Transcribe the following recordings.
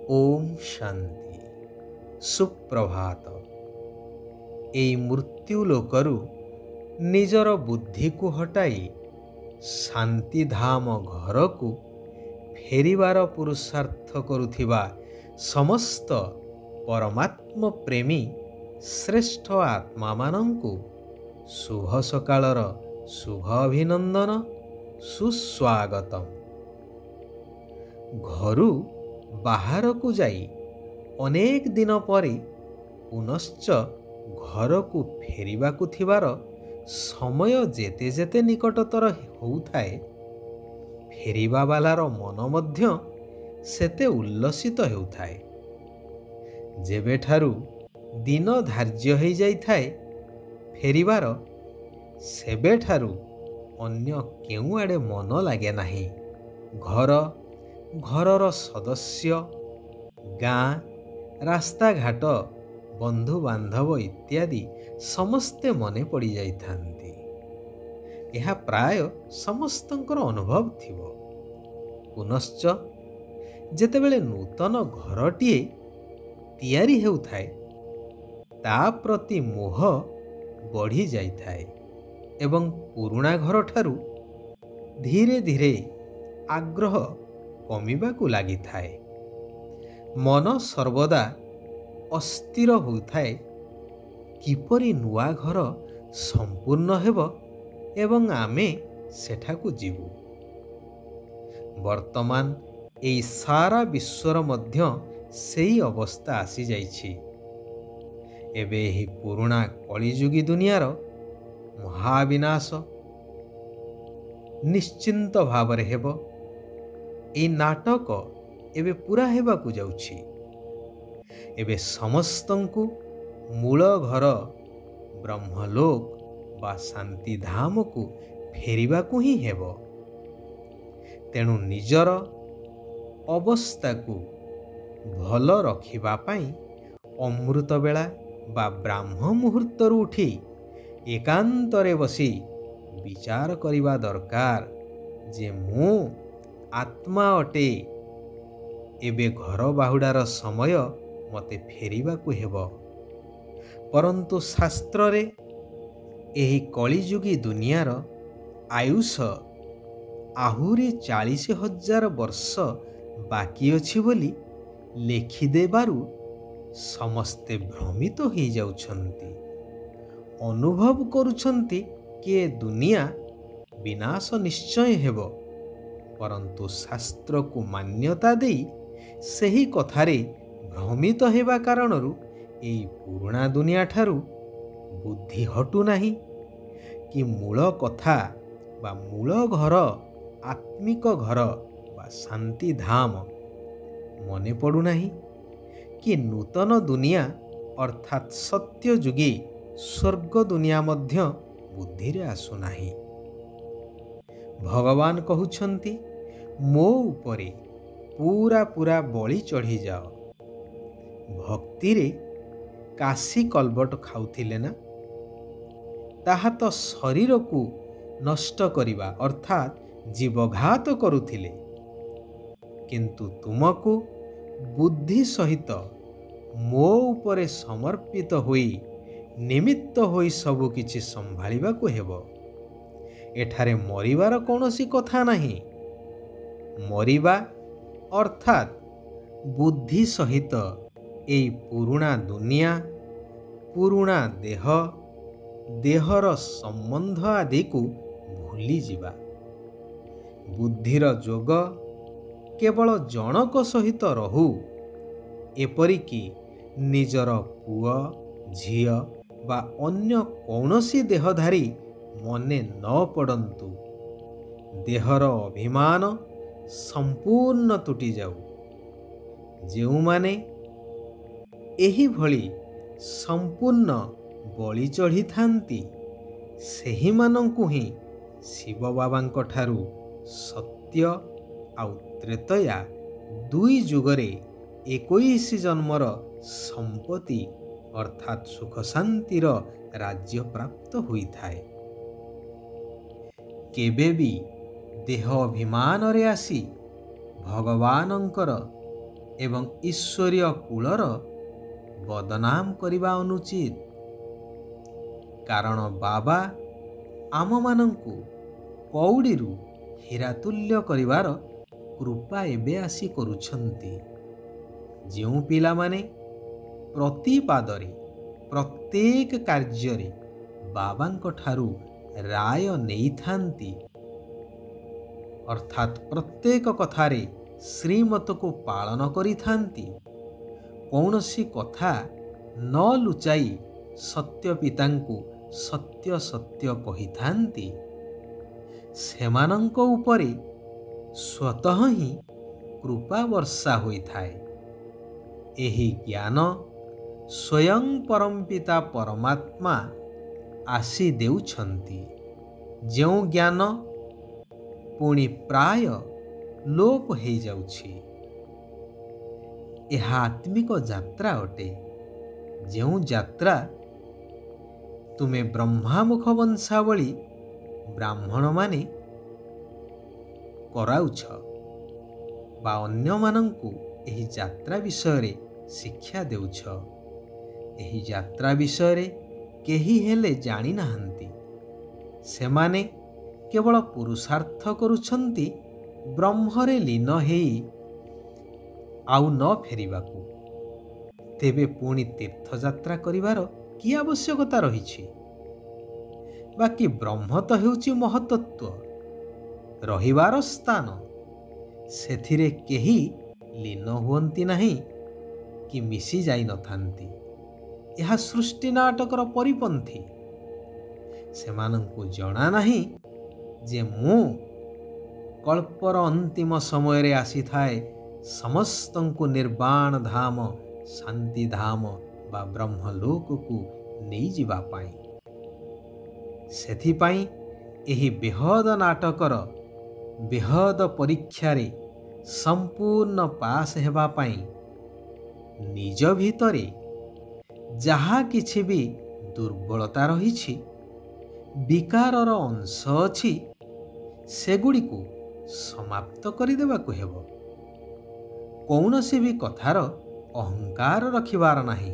ओम शांति सुप्रभात। एई मृत्यु लोकरु निजर बुद्धि को हटाई शांति धाम घर को फेरिबार पुरुषार्थ करुथिबा समस्त परमात्म प्रेमी श्रेष्ठ आत्मा मानंकु शुभ सकाळर शुभ अभिनंदन सुस्वागतम। घरु बाहर को जाई अनेक दिन पर पुनश्च घर को फेरिबा को थिबार समय जेते जेते निकटतर होउथाए फेरिबा बालार मन मध्य सेते उल्लसित हेउथाए। जेबेठारु दिन धार्य हो जाइथाए फेरिबार सेबेठारु अन्य केउ आड़े मन लागे नाही। घरर सदस्य गाँ रास्ता घाट बंधु बांधव इत्यादि समस्ते मने पड़ी जाइथांती। यह प्राय समस्तंकर अनुभव थिबो। पुनश्च जेतेबेले नूतन घरटिए तैयारी हेउथाए ता प्रति मोह बढ़ी जाइथाए एवं पुराणा घर ठारू धीरे धीरे आग्रह कमिबाकू लागि थाए। मन सर्वदा अस्थिर होउथाए किपरि नुआ घर संपूर्ण हेबो एवं आमे सेठाकू जीवु। वर्तमान एई सारा विश्वर मध्य सेई अवस्था आसी जाइछि। एबे एही पुराणा कलिजुगी दुनियार महाविनाश निश्चिंत भावरे हेबो। एई नाटक एबे पूरा हेबाकू जाउछि। एबे समस्तंकु मूल घर ब्रह्मलोक बा शांति धाम को फेरिबाकू ही हेबो। तेणु निजर अवस्था को भल रखिबा पाई अमृत बेला बा ब्राह्म मुहूर्तरु उठी एकांतरे बसी विचार करिबा दरकार जे मु आत्मा अटे। एबे घर बाहुडार समय मते फेरिबाकू हेबो। परंतु शास्त्र रे एही कलिजुगी दुनियार आयुष आहुरी 40,000 वर्ष बाकी अछि बोली लेखिदेबारु समस्ते भ्रमित हो जाउछंती। अनुभव करुछंती कि दुनिया विनाश निश्चय हेबो। परंतु शास्त्र को मान्यता देई सही कथारे भ्रमित हेबा कारणरु एई पुराणा दुनिया ठारू बुद्धि हटु नाही कि मूल कथा बा मूल घर आत्मिक घर बा शांति धाम मने पड़ु नाही कि नूतन दुनिया अर्थात सत्य जुगी स्वर्ग दुनिया मध्य बुद्धि रे आसु नाही। भगवान कहउछंती मो उपरे पूरा पूरा बलि चढ़ी जाओ। भक्ति रे काशी कलबट खाउथिले ना, ताहा तो शरीर को नष्ट करिबा अर्थात जीवघात करुथिले। किंतु तुमको बुद्धि सहित मो उपरे समर्पित होई निमित्त होई सबु किछि संभालिबा को हेबो। एठारे मरिबार कौनसी कथा नहीं। मरिबा अर्थात बुद्धि सहित एई पुराणा दुनिया पुराणा देहर संबंध आदि को भूली जिबा। बुद्धिर जोग केवल जनक सहित रहू एपरिकी निजर पुआ झिया बा अन्य कौनसी देहधारी मने न पड़ंतु। देहर अभिमान संपूर्ण तुटी जाऊ। जेउ माने एही भली संपूर्ण बलि चढ़ी थांती सेही मानंकु ही शिव बाबांक ठारू सत्य आउ त्रेतया दुई जुगरे 21 जन्मर संपत्ति अर्थात सुख शांतिर राज्य प्राप्त हुई थाए। केबे भी देह अभिमान रे आसी भगवानंकर ଏବଂ ଈଶ୍ୱରୀୟ କୂଳର ବଦନାମ କରିବା ଅନୁଚିତ। କାରଣ ବାବା ଆମମାନଙ୍କୁ କଉଡ଼ିରୁ ହୀରାତୁଲ୍ୟ କରିବାର କୃପା ଏବେ ଆସି କରୁଛନ୍ତି। ଯେଉଁ ପିଲାମାନେ ପ୍ରତି ପାଦରେ ପ୍ରତ୍ୟେକ କାର୍ଯ୍ୟରେ ବାବାଙ୍କ ଠାରୁ ରାୟ ନେଇଥାନ୍ତି, ଅର୍ଥାତ୍ ପ୍ରତ୍ୟେକ କଥାରେ ଶ୍ରୀମତକୁ ପାଳନ କରିଥାନ୍ତି, କୌଣସି କଥା ନ ଲୁଚାଇ ସତ୍ୟ ପିତାଙ୍କୁ ସତ୍ୟ ସତ୍ୟ କହିଥାନ୍ତି, ସେମାନଙ୍କ ଉପରେ ସ୍ୱତଃ ହିଁ କୃପା ବର୍ଷା ହୋଇଥାଏ। ଏହି ଜ୍ଞାନ ସ୍ୱୟଂ ପରମପିତା ପରମାତ୍ମା ଆସି ଦେଉଛନ୍ତି, ଯେଉଁ ଜ୍ଞାନ ପୁଣି ପ୍ରାୟ ଲୋପ ହୋଇଯାଉଛି। ଏହା ଆତ୍ମିକ ଯାତ୍ରା ଅଟେ, ଯେଉଁ ଯାତ୍ରା ତୁମେ ବ୍ରହ୍ମାମୁଖ ବଂଶାବଳୀ ବ୍ରାହ୍ମଣମାନେ କରାଉଛ ବା ଅନ୍ୟମାନଙ୍କୁ ଏହି ଯାତ୍ରା ବିଷୟରେ ଶିକ୍ଷା ଦେଉଛ। ଏହି ଯାତ୍ରା ବିଷୟରେ କେହି ହେଲେ ଜାଣିନାହାନ୍ତି। ସେମାନେ କେବଳ ପୁରୁଷାର୍ଥ କରୁଛନ୍ତି ବ୍ରହ୍ମରେ ଲୀନ ହେଇ ଆଉ ନ ଫେରିବାକୁ। ତେବେ ପୁଣି ତୀର୍ଥଯାତ୍ରା କରିବାର କି ଆବଶ୍ୟକତା ରହିଛି? ବାକି ବ୍ରହ୍ମ ତ ହେଉଛି ମହତ୍ତତ୍ଵ, ରହିବାର ସ୍ଥାନ। ସେଥିରେ କେହି ଲୀନ ହୁଅନ୍ତି ନାହିଁ କି ମିଶି ଯାଇନଥାନ୍ତି। ଏହା ସୃଷ୍ଟି ନାଟକର ପରିପନ୍ଥୀ। ସେମାନଙ୍କୁ ଜଣା ନାହିଁ ଯେ ମୁଁ କଳ୍ପର ଅନ୍ତିମ ସମୟରେ ଆସିଥାଏ ସମସ୍ତଙ୍କୁ ନିର୍ବାଣ ଧାମ, ଶାନ୍ତିଧାମ ବା ବ୍ରହ୍ମଲୋକକୁ ନେଇଯିବା ପାଇଁ। ସେଥିପାଇଁ ଏହି ବେହଦ ନାଟକର ବେହଦ ପରୀକ୍ଷାରେ ସମ୍ପୂର୍ଣ୍ଣ ପାସ୍ ହେବା ପାଇଁ ନିଜ ଭିତରେ ଯାହା କିଛି ବି ଦୁର୍ବଳତା ରହିଛି, ବିକାରର ଅଂଶ ଅଛି, ସେଗୁଡ଼ିକୁ ସମାପ୍ତ କରିଦେବାକୁ ହେବ। କୌଣସି ବି କଥାର ଅହଙ୍କାର ରଖିବାର ନାହିଁ।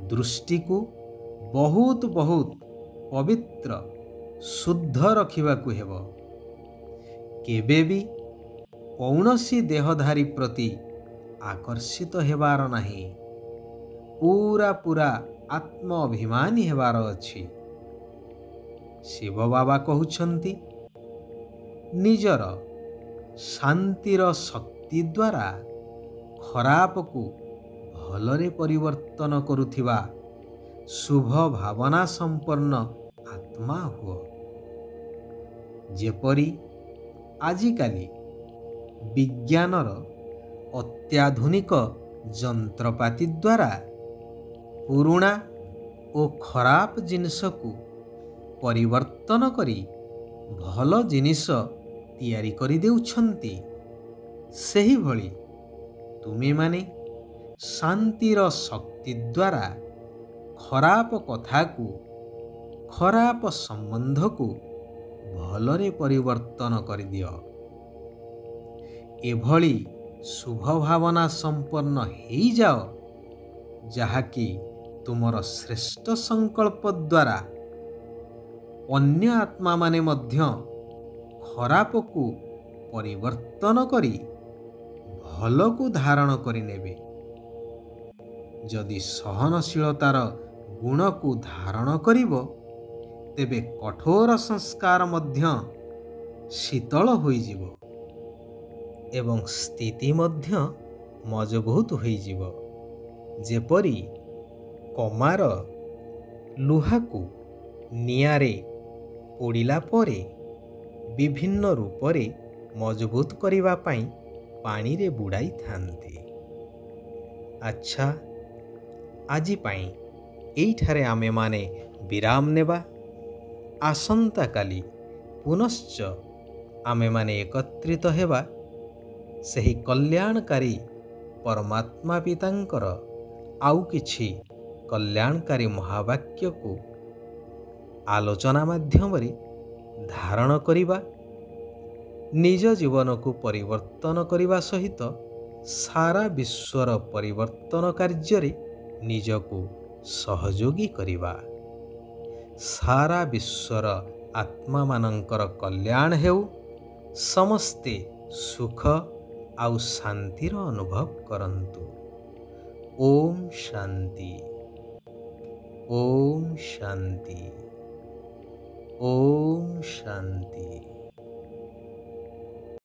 ଦୃଷ୍ଟିକୁ ବହୁତ ବହୁତ ପବିତ୍ର ଶୁଦ୍ଧ ରଖିବାକୁ ହେବ। କେବେ ବି କୌଣସି ଦେହଧାରୀ ପ୍ରତି ଆକର୍ଷିତ ହେବାର ନାହିଁ। ପୁରା ଆତ୍ମ ଅଭିମାନୀ ହେବାର ଅଛି। ଶିବ ବାବା କହୁଛନ୍ତି, ନିଜର ଶାନ୍ତିର ଶକ୍ତି ଦ୍ୱାରା ଖରାପକୁ ଭଲରେ ପରିବର୍ତ୍ତନ କରୁଥିବା ଶୁଭ ଭାବନା ସମ୍ପନ୍ନ ଆତ୍ମା ହୁଅ। ଯେପରି ଆଜିକାଲି ବିଜ୍ଞାନର ଅତ୍ୟାଧୁନିକ ଯନ୍ତ୍ରପାତି ଦ୍ୱାରା ପୁରୁଣା ଓ ଖରାପ ଜିନିଷକୁ ପରିବର୍ତ୍ତନ କରି ଭଲ ଜିନିଷ ତିଆରି କରିଦେଉଛନ୍ତି, ସେହିଭଳି ତୁମେମାନେ ଶାନ୍ତିର ଶକ୍ତି ଦ୍ୱାରା ଖରାପ କଥାକୁ, ଖରାପ ସମ୍ବନ୍ଧକୁ ଭଲରେ ପରିବର୍ତ୍ତନ କରିଦିଅ। ଏଭଳି ଶୁଭ ଭାବନା ସମ୍ପନ୍ନ ହେଇଯାଅ, ଯାହାକି ତୁମର ଶ୍ରେଷ୍ଠ ସଂକଳ୍ପ ଦ୍ୱାରା ଅନ୍ୟ ଆତ୍ମାମାନେ ମଧ୍ୟ ଖରାପକୁ ପରିବର୍ତ୍ତନ କରି ଭଲକୁ ଧାରଣ କରିନେବେ। ଯଦି ସହନଶୀଳତାର ଗୁଣକୁ ଧାରଣ କରିବ, ତେବେ କଠୋର ସଂସ୍କାର ମଧ୍ୟ ଶୀତଳ ହୋଇଯିବ ଏବଂ ସ୍ଥିତି ମଧ୍ୟ ମଜବୁତ ହୋଇଯିବ। ଯେପରି କମାର ଲୁହାକୁ ନିଆଁରେ ପୋଡ଼ିଲା ପରେ ବିଭିନ୍ନ ରୂପରେ ମଜବୁତ କରିବା ପାଇଁ ପାଣିରେ ବୁଡ଼ାଇଥାନ୍ତି। ଆଚ୍ଛା, ଆଜି ପାଇଁ ଏଇଠାରେ ଆମେମାନେ ବିରାମ ନେବା। ଆସନ୍ତାକାଲି ପୁନଶ୍ଚ ଆମେମାନେ ଏକତ୍ରିତ ହେବା ସେହି କଲ୍ୟାଣକାରୀ ପରମାତ୍ମା ପିତାଙ୍କର ଆଉ କିଛି କଲ୍ୟାଣକାରୀ ମହାବାକ୍ୟକୁ ଆଲୋଚନା ମାଧ୍ୟମରେ ଧାରଣ କରିବା, ନିଜ ଜୀବନକୁ ପରିବର୍ତ୍ତନ କରିବା ସହିତ ସାରା ବିଶ୍ୱର ପରିବର୍ତ୍ତନ କାର୍ଯ୍ୟରେ ନିଜକୁ ସହଯୋଗୀ କରିବା। ସାରା ବିଶ୍ୱର ଆତ୍ମାମାନଙ୍କର କଲ୍ୟାଣ ହେଉ। ସମସ୍ତେ ସୁଖ ଆଉ ଶାନ୍ତିର ଅନୁଭବ କରନ୍ତୁ। ଓମ୍ ଶାନ୍ତି। ଓମ୍ ଶାନ୍ତି। ଓମ୍ ଶାନ୍ତି।